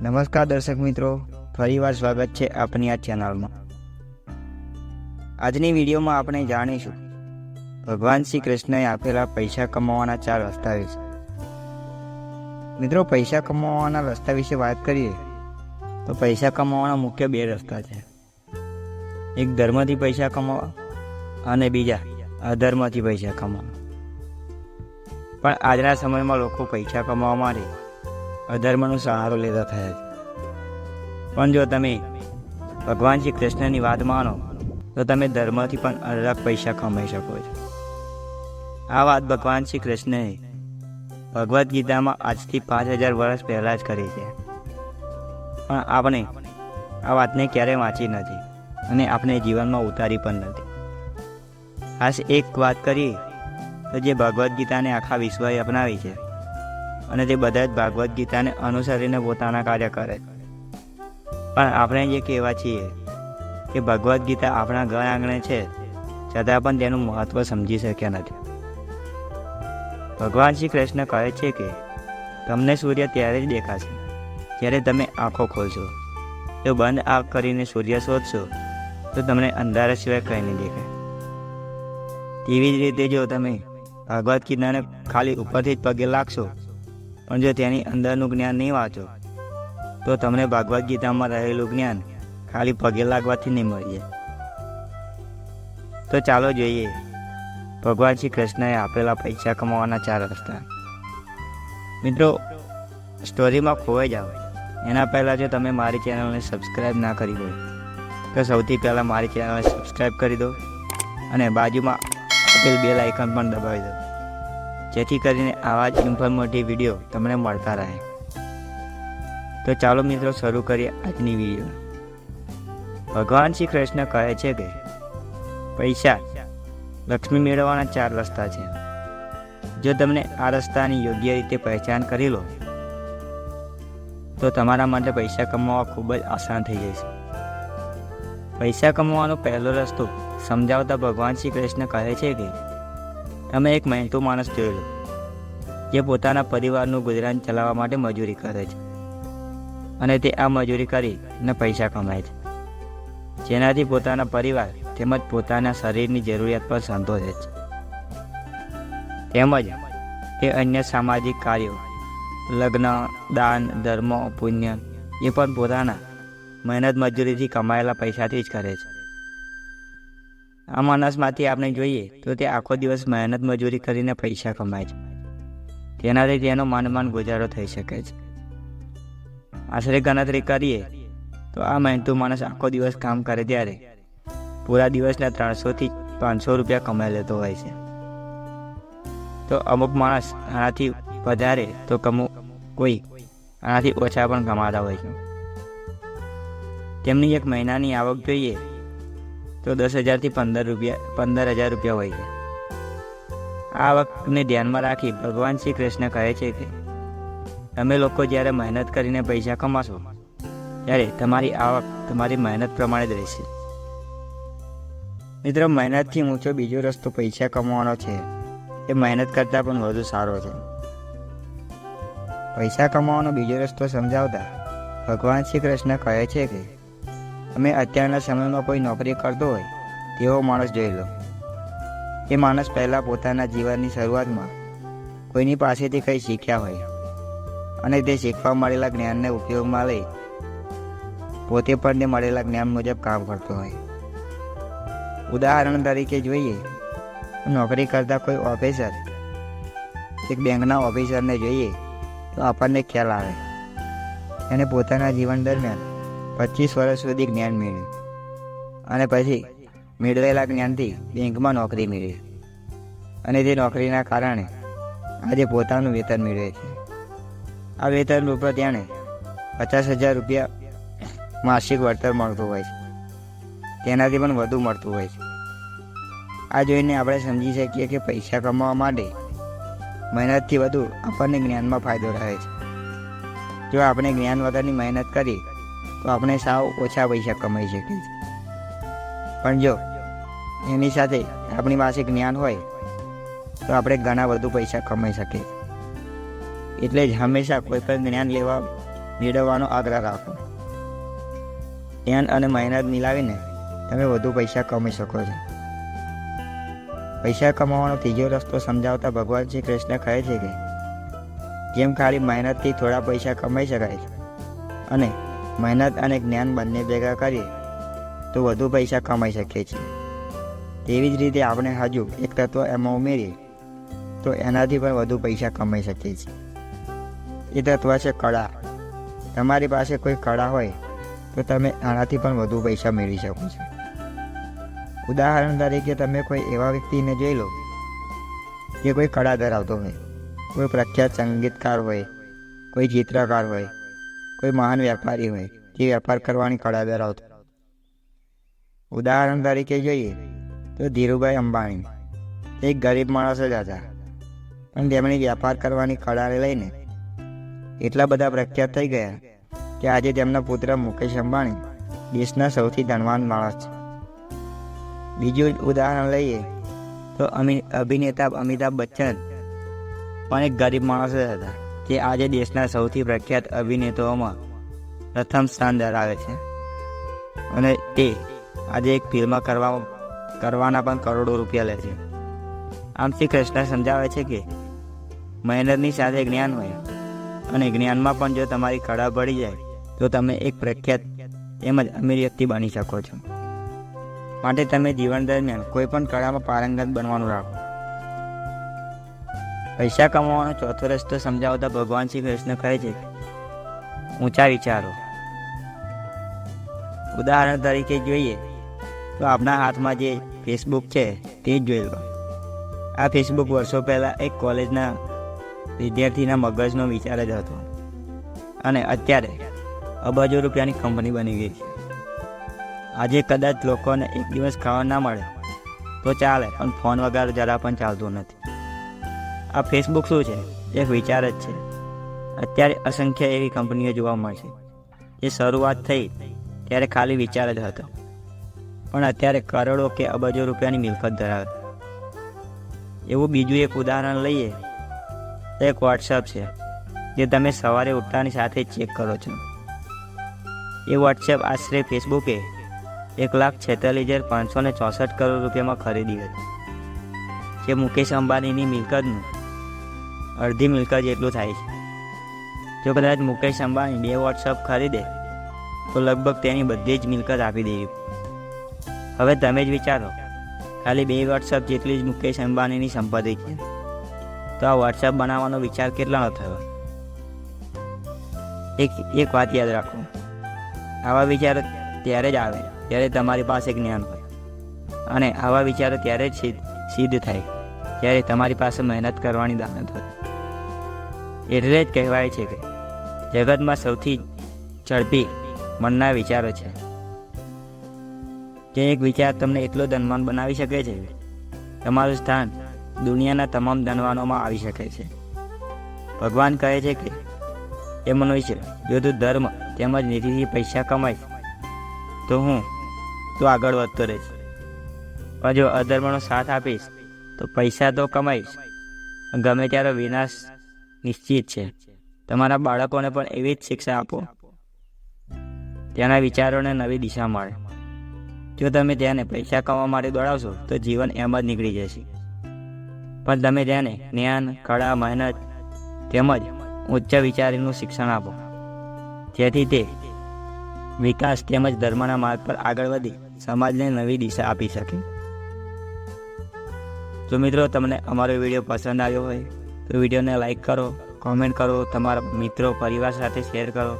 નમસ્કાર દર્શક મિત્રો, ફરીવાર સ્વાગત છે આપની આ ચેનલમાં। આજની વિડીયોમાં આપણે જાણીશું ભગવાન શ્રી કૃષ્ણએ આપેલા પૈસા કમાવાના 4 રસ્તા વિશે। મિત્રો, પૈસા કમાવાના રસ્તા વિશે વાત કરીએ તો પૈસા કમાવાના મુખ્ય 2 રસ્તા છે। એક ધર્મથી પૈસા કમાવા અને બીજા અધર્મથી પૈસા કમાવા। પણ આજના સમયમાં લોકો પૈસા કમાવા માટે અધર્મનો સહારો લેતા થયા છે। પણ જો તમે ભગવાન શ્રી કૃષ્ણની વાત માનો તો તમે ધર્મથી પણ અઢળક પૈસા કમાઈ શકો છો। આ વાત ભગવાન શ્રી કૃષ્ણએ ભગવદ્ ગીતામાં આજથી 5000 વર્ષ પહેલાં જ કરી છે, પણ આપણે આ વાતને ક્યારેય વાંચી નથી અને આપણે જીવનમાં ઉતારી પણ નથી। ખાસ એક વાત કરીએ તો જે ભગવદ્ ગીતાને આખા વિશ્વએ અપનાવી છે અને તે બધા જ ભાગવદ્ ગીતાને અનુસરીને પોતાના કાર્ય કરે, પણ આપણે જે કહેવા છીએ કે ભગવદ્ ગીતા આપણા ઘર આંગણે છે છતાં પણ તેનું મહત્ત્વ સમજી શક્યા નથી। ભગવાન શ્રી કૃષ્ણ કહે છે કે તમને સૂર્ય ત્યારે જ દેખાશે જ્યારે તમે આંખો ખોલશો। જો બંધ આંખ કરીને સૂર્ય શોધશો તો તમને અંધારા સિવાય કંઈ નહીં દેખાય। તેવી જ રીતે જો તમે ભગવદ્ ગીતાને ખાલી ઉપરથી જ પગે લાગશો પણ જો તેની અંદરનું જ્ઞાન નહીં વાંચો તો તમને ભગવદ્ ગીતામાં રહેલું જ્ઞાન ખાલી પગે લાગવાથી નહીં મળી જાય। તો ચાલો જોઈએ ભગવાન શ્રી કૃષ્ણએ આપેલા પૈસા કમાવાના 4 રસ્તા। મિત્રો, સ્ટોરીમાં ખોવાઈ જાઓ એના પહેલાં જો તમે મારી ચેનલને સબસ્ક્રાઈબ ના કરી હોય તો સૌથી પહેલાં મારી ચેનલને સબસ્ક્રાઈબ કરી દો અને બાજુમાં આપેલ બેલ આઇકન પણ દબાવી દો, જેથી કરીને આવા જ ઇન્ફોર્મેટિવ વિડીયો તમને મળતા રહે। તો ચાલો મિત્રો શરૂ કરીએ આજની વિડીયો। ભગવાન શ્રી કૃષ્ણ કહે છે કે પૈસા લક્ષ્મી મેળવવાના 4 રસ્તા છે। જો તમને આ રસ્તાની યોગ્ય રીતે પહેચાન કરી લો તો તમારા માટે પૈસા કમાવા ખૂબ જ આસાન થઈ જશે। પૈસા કમાવાનો પહેલો રસ્તો સમજાવતા ભગવાન શ્રી કૃષ્ણ કહે છે કે તમે એક મહેનતુ માણસ જોઈ લો જે પોતાના પરિવારનું ગુજરાન ચલાવવા માટે મજૂરી કરે છે અને તે આ મજૂરી કરીને પૈસા કમાય છે, જેનાથી પોતાના પરિવાર તેમજ પોતાના શરીરની જરૂરિયાત પર સંતોષે છે। તેમજ તે અન્ય સામાજિક કાર્યો, લગ્ન, દાન, ધર્મ, પુણ્ય એ પણ પોતાના મહેનત મજૂરીથી કમાયેલા પૈસાથી જ કરે છે। આ માણસમાંથી આપણે જોઈએ તો તે આખો દિવસ મહેનત મજૂરી કરીને પૈસા કમાય છે, તેનાથી તેનો માંડ ગુજારો થઈ શકે છે। આશરે ગણતરી કરીએ તો આ મહેનતુ માણસ આખો દિવસ કામ કરે ત્યારે પૂરા દિવસના 300 થી 500 રૂપિયા કમાઈ લેતો હોય છે। તો અમુક માણસ આનાથી વધારે તો કોઈ આનાથી ઓછા પણ કમાતા હોય છે। તેમની એક મહિનાની આવક જોઈએ તો 10,000 થી 15,000 રૂપિયા હોય છે। આ આવકને ધ્યાનમાં રાખી ભગવાન શ્રી કૃષ્ણ કહે છે કે તમે લોકો જ્યારે મહેનત કરીને પૈસા કમાશો ત્યારે તમારી આવક તમારી મહેનત પ્રમાણે જ રહેશે। મિત્રો, મહેનતથી ઊંચો બીજો રસ્તો પૈસા કમાવાનો છે એ મહેનત કરતાં પણ વધુ સારો છે। પૈસા કમાવાનો બીજો રસ્તો સમજાવતા ભગવાન શ્રી કૃષ્ણ કહે છે કે તમે અત્યારના સમયમાં કોઈ નોકરી કરતો હોય તેવો માણસ જોઈ લો। એ માણસ પહેલાં પોતાના જીવનની શરૂઆતમાં કોઈની પાસેથી કંઈ શીખ્યા હોય અને તે શીખવા મળેલા જ્ઞાનને ઉપયોગમાં લઈ પોતે પણ તે મળેલા જ્ઞાન મુજબ કામ કરતો હોય। ઉદાહરણ તરીકે જોઈએ નોકરી કરતા કોઈ ઓફિસર એક બેંકના ઓફિસરને જોઈએ તો આપણને ખ્યાલ આવે એને પોતાના જીવન દરમિયાન 25 વર્ષ સુધી જ્ઞાન મેળવ્યું અને પછી મેળવેલા જ્ઞાનથી બેંકમાં નોકરી મેળવી અને તે નોકરીના કારણે આજે પોતાનું વેતન મેળવે છે। આ વેતન ઉપર તેણે 50,000 રૂપિયા માસિક વળતર મળતું હોય છે, તેનાથી પણ વધુ મળતું હોય છે। આ જોઈને આપણે સમજી શકીએ કે પૈસા કમાવા માટે મહેનતથી વધુ આપણને જ્ઞાનમાં ફાયદો રહે છે। જો આપણે જ્ઞાન વગરની મહેનત કરી તો આપણે સાવ ઓછા પૈસા કમાઈ શકીએ છીએ, પણ જો એની સાથે આપણી પાસે જ્ઞાન હોય તો આપણે ઘણા વધુ પૈસા કમાઈ શકીએ। એટલે જ હંમેશા કોઈ પણ જ્ઞાન લેવા મેળવવાનો આગ્રહ રાખો. ધ્યાન અને મહેનત મિલાવીને તમે વધુ પૈસા કમાઈ શકો છો. પૈસા કમાવાનો ત્રીજો રસ્તો સમજાવતા ભગવાન શ્રી કૃષ્ણ કહે છે કે જેમ ખાલી મહેનતથી થોડા પૈસા કમાઈ શકાય છે અને મહેનત અને જ્ઞાન બંને ભેગા કરીએ તો વધુ પૈસા કમાઈ શકીએ છીએ, તેવી જ રીતે આપણે હજુ એક તત્વ એમાં ઉમેરીએ તો એનાથી પણ વધુ પૈસા કમાઈ શકીએ છીએ. એ તત્વ છે કળા. તમારી પાસે કોઈ કળા હોય તો તમે આનાથી પણ વધુ પૈસા મેળવી શકો છો. ઉદાહરણ તરીકે તમે કોઈ એવા વ્યક્તિને જોઈ લો જે કોઈ કળા ધરાવતો હોય, કોઈ પ્રખ્યાત સંગીતકાર હોય, કોઈ ચિત્રકાર હોય, કોઈ મહાન વેપારી હોય જે વેપાર કરવાની કળા ધરાવતો. ઉદાહરણ તરીકે જોઈએ તો ધીરુભાઈ અંબાણી એક ગરીબ માણસ જ હતા, પણ તેમની વેપાર કરવાની કળાને લઈને એટલા બધા પ્રખ્યાત થઈ ગયા કે આજે તેમના પુત્ર મુકેશ અંબાણી દેશના સૌથી ધનવાન માણસ છે. બીજું ઉદાહરણ લઈએ તો અભિનેતા અમિતાભ બચ્ચન પણ એક ગરીબ માણસ જ હતા જે આજે દેશના સૌથી પ્રખ્યાત અભિનેતાઓમાં પ્રથમ સ્થાન ધરાવે છે અને તે આજે એક ફિલ્મ કરવાના પણ કરોડો રૂપિયા લે છે. આમ શ્રી કૃષ્ણ સમજાવે છે કે મહેનતની સાથે જ્ઞાન હોય અને જ્ઞાનમાં પણ જો તમારી કળા પડી જાય તો તમે એક પ્રખ્યાત તેમજ અમીર વ્યક્તિ બની શકો છો. માટે તમે જીવન દરમિયાન કોઈ પણ કળામાં પારંગત બનવાનું રાખો. પૈસા કમાવાનો ચોથો રસ્તો સમજાવતા ભગવાન શ્રી કૃષ્ણ કહે છે ઊંચા વિચારો. ઉદાહરણ તરીકે જોઈએ તો આપણા હાથમાં જે ફેસબુક છે તે જ જોઈ લો. આ ફેસબુક વર્ષો પહેલાં એક કોલેજના વિદ્યાર્થીના મગજનો વિચાર જ હતો અને અત્યારે અબજો રૂપિયાની કંપની બની ગઈ છે. આજે કદાચ લોકોને એક દિવસ ખાવા ના મળે તો ચાલે, પણ ફોન વગર જરા પણ ચાલતું નથી. આ ફેસબુક શું છે? એક વિચાર જ છે. અત્યારે અસંખ્ય એવી કંપનીઓ જોવા મળશે જે શરૂઆત થઈ ત્યારે ખાલી વિચાર જ હતો, પણ અત્યારે કરોડો કે અબજો રૂપિયાની મિલકત ધરાવે. એવું બીજું એક ઉદાહરણ લઈએ તો એક વોટ્સઅપ છે જે તમે સવારે ઉઠતાની સાથે જ ચેક કરો છો. એ વોટ્સએપ આશરે ફેસબુકે 1,46,564 કરોડ રૂપિયામાં ખરીદી હતી, જે મુકેશ અંબાણીની મિલકતનું અડધી મિલકત જેટલું થાય છે. જો કદાચ મુકેશ અંબાણી 2 વોટ્સઅપ ખરીદે તો લગભગ તેની બધી જ મિલકત આપી દેવી. હવે તમે જ વિચારો, ખાલી 2 વોટ્સઅપ જેટલી જ મુકેશ અંબાણીની સંપત્તિ છે, તો આ વોટ્સઅપ બનાવવાનો વિચાર કેટલાનો થયો? એક વાત યાદ રાખો, આવા વિચારો ત્યારે જ આવે જ્યારે તમારી પાસે જ્ઞાન હોય, અને આવા વિચારો ત્યારે જ સિદ્ધ થાય જ્યારે તમારી પાસે મહેનત કરવાની દાનત હોય. એટલે જ કહેવાય છે કે જગતમાં સૌથી ઝડપી મનના વિચારો છે. જે એક વિચાર તમને એટલો ધનવાન બનાવી શકે છે તમારું સ્થાન દુનિયાના તમામ ધનવાનોમાં આવી શકે છે. ભગવાન કહે છે કે એ મનુષ્ય, જો તું ધર્મ તેમજ નીતિથી પૈસા કમાઈશ તો આગળ વધતો રહીશ, પણ જો અધર્મનો સાથ આપીશ તો પૈસા તો કમાઈશ, ગમે ત્યારે વિનાશ નિશ્ચિત છે. તમારા બાળકોને પણ એવી જ શિક્ષા આપો, તેના વિચારોને નવી દિશા મળે. જો તમે તેને પૈસા કમાવા માટે દોડાવશો તો જીવન એમ જ નીકળી જશે, પણ તમે તેને જ્ઞાન, કળા, મહેનત તેમજ ઉચ્ચ વિચારીનું શિક્ષણ આપો, જેથી તે વિકાસ તેમજ ધર્મના માર્ગ પર આગળ વધી સમાજને નવી દિશા આપી શકે. તો મિત્રો, તમને અમારો વિડીયો પસંદ આવ્યો હોય તો વિડીયોને લાઈક કરો, કોમેન્ટ કરો, તમારા મિત્રો પરિવાર સાથે શેર કરો.